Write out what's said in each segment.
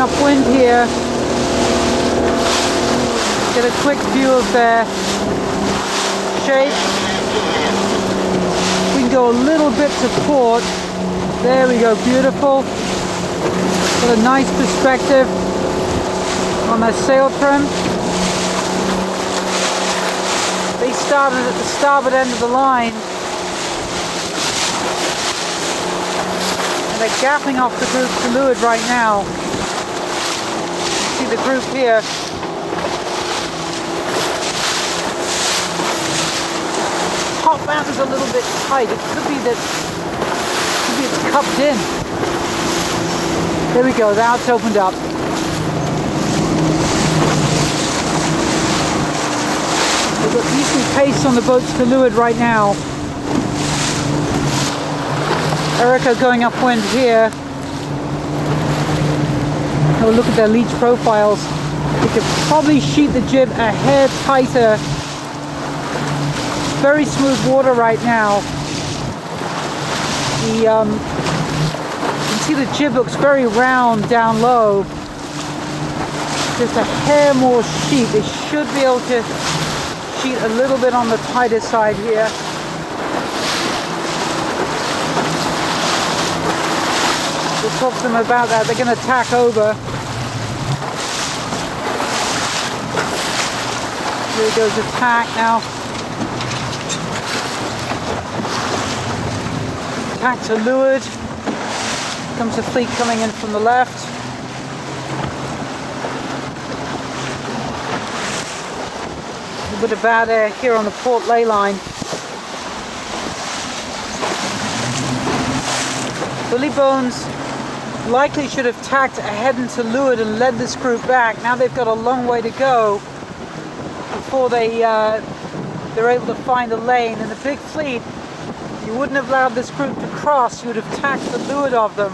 upwind here. Get a quick view of their shape. We can go a little bit to port. There we go, beautiful. Got a nice perspective on their sail trim. They started at the starboard end of the line. And they're gapping off the group to leeward right now. See the group here. Top band is a little bit tight. It could be that it's cupped in. There we go, now it's opened up. We've got decent pace on the boats to leeward right now. Erica going upwind here. Oh, look at their leech profiles. We could probably sheet the jib a hair tighter. Very smooth water right now. You can see the jib looks very round down low. Just a hair more sheet. They should be able to sheet a little bit on the tighter side here. We'll talk to them about that. They're going to tack over. Here goes the tack now. Tack to leeward. Comes the fleet coming in from the left. A bit of bad air here on the port ley line. Billy Bones likely should have tacked ahead and to leeward and led this group back. Now they've got a long way to go before they're able to find a lane. In the big fleet, you wouldn't have allowed this group to cross. You would have tacked the leeward of them.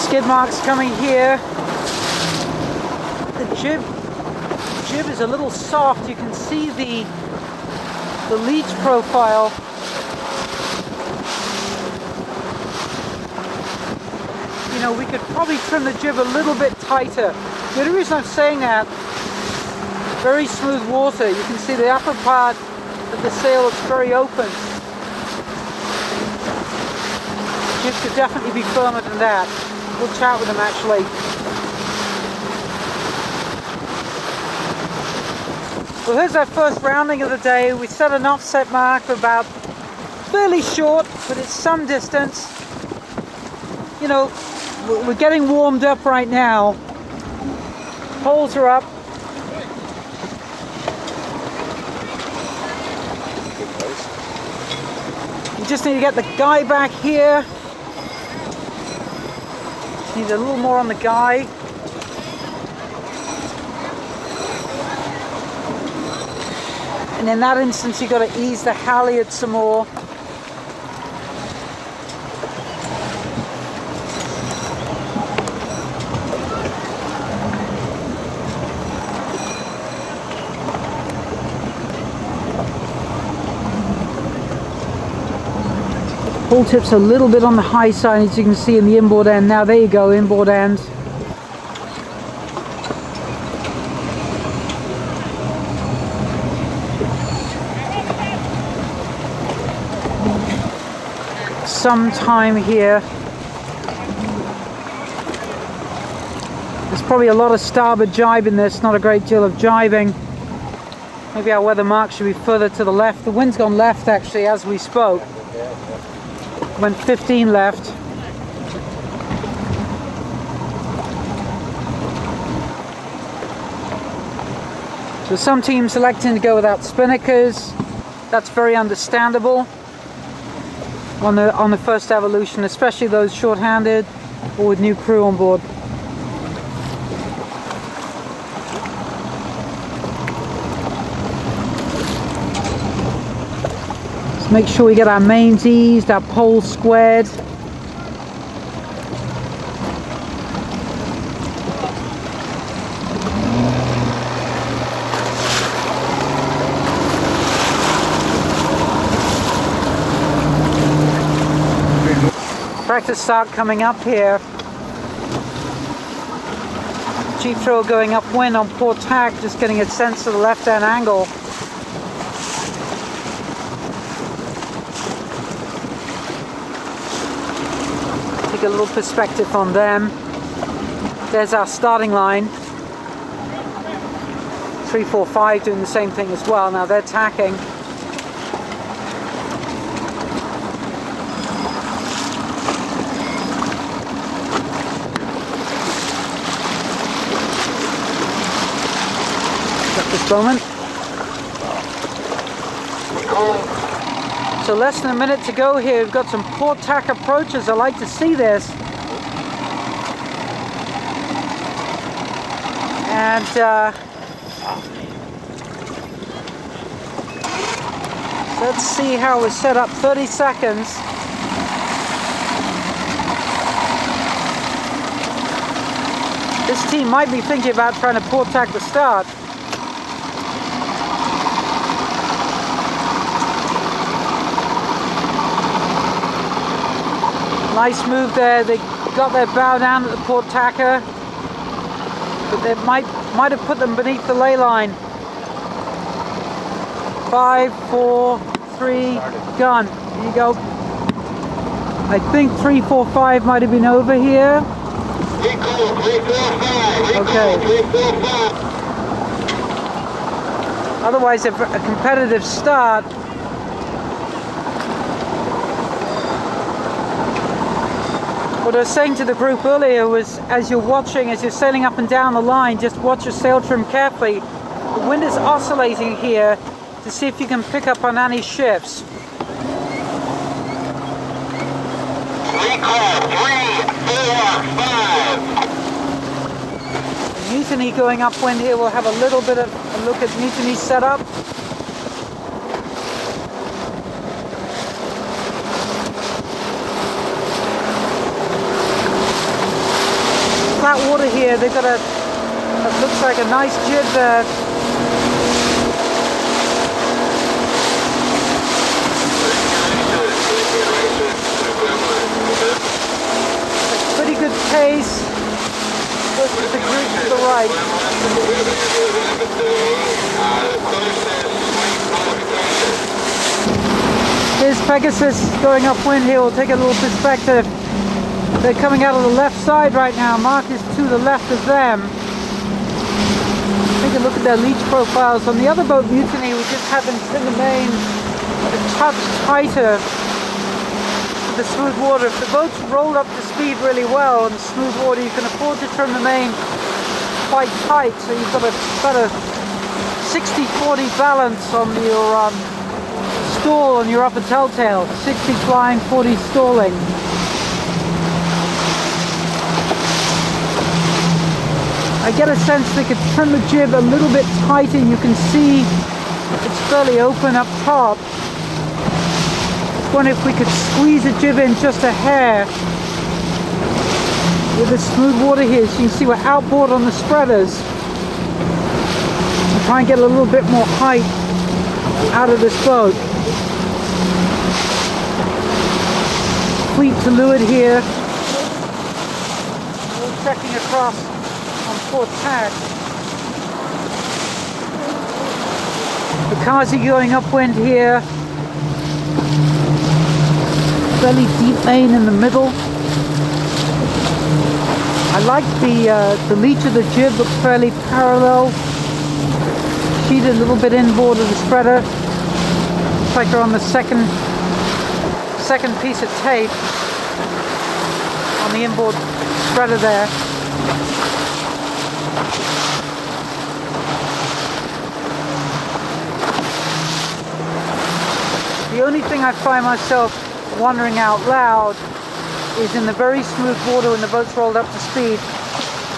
Skid marks coming here. The jib is a little soft. You can see the leech profile. You know, we could probably trim the jib a little bit tighter. The only reason I'm saying that, very smooth water. You can see the upper part of the sail looks very open. The jib could definitely be firmer than that. We'll chat with them actually. Well, here's our first rounding of the day. We set an offset mark of about fairly short, but it's some distance. You know, we're getting warmed up right now. Poles are up. You just need to get the guy back here. Need a little more on the guy. And in that instance, you've got to ease the halyard some more. Pull tip's a little bit on the high side, as you can see in the inboard end. Now there you go, inboard end. Some time here. There's probably a lot of starboard jibe in this, not a great deal of jibing. Maybe our weather mark should be further to the left. The wind's gone left actually as we spoke. Went 15 left. So some teams electing to go without spinnakers. That's very understandable on the first evolution, especially those short-handed or with new crew on board. Let's make sure we get our mains eased, our poles squared. tractor start coming up here. Chief thrower going upwind on port tack, just getting a sense of the left-hand angle. Take a little perspective on them. There's our starting line. 3, 4, 5 doing the same thing as well. Now they're tacking. At this moment. So less than a minute to go here. We've got some port tack approaches. I like to see this. And let's see how we're set up. 30 seconds. This team might be thinking about trying to port tack the start. Nice move there. They got their bow down at the port tacker, but they might have put them beneath the ley line. 5, 4, 3, gun. Here you go. I think 3, 4, 5 might have been over here. Okay. Otherwise, a competitive start. What I was saying to the group earlier was, as you're watching, as you're sailing up and down the line, just watch your sail trim carefully. The wind is oscillating here to see if you can pick up on any shifts. 3 4, 5. Mutiny going upwind here. We'll have a little bit of a look at mutiny setup. Flat water here. They've got it looks like a nice jib there. Pretty good pace. With the group to the right. Here's Pegasus going upwind here. We'll take a little perspective. They're coming out of the left side right now. Mark is to the left of them. Take a look at their leech profiles. On the other boat, Mutiny, we just have them trim the main a touch tighter with the smooth water. If the boat's rolled up to speed really well on smooth water, you can afford to trim the main quite tight, so you've got a 60-40 balance on your stall on your upper telltale. 60 flying, 40 stalling. I get a sense they could trim the jib a little bit tighter. You can see it's fairly open up top. I wonder if we could squeeze the jib in just a hair with the smooth water here, so you can see we're outboard on the spreaders. And try and get a little bit more height out of this boat. Fleet to leeward here. We're checking across on port tack. The Kazi going upwind here. Fairly deep main in the middle. I like the leech of the jib, looks fairly parallel. Sheeted a little bit inboard of the spreader. Looks like they're on the second piece of tape on the inboard spreader there. The only thing I find myself wondering out loud is in the very smooth water when the boat's rolled up to speed,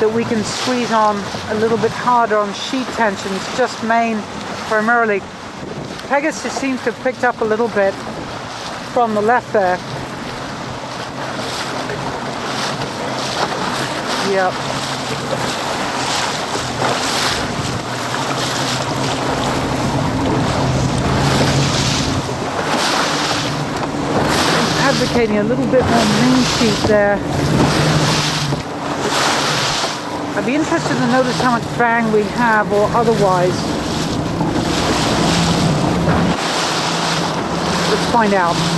that we can squeeze on a little bit harder on sheet tensions, just main primarily. Pegasus seems to have picked up a little bit from the left there. Yep. Had indicating a little bit more main sheet there. I'd be interested to notice how much bang we have or otherwise. Let's find out.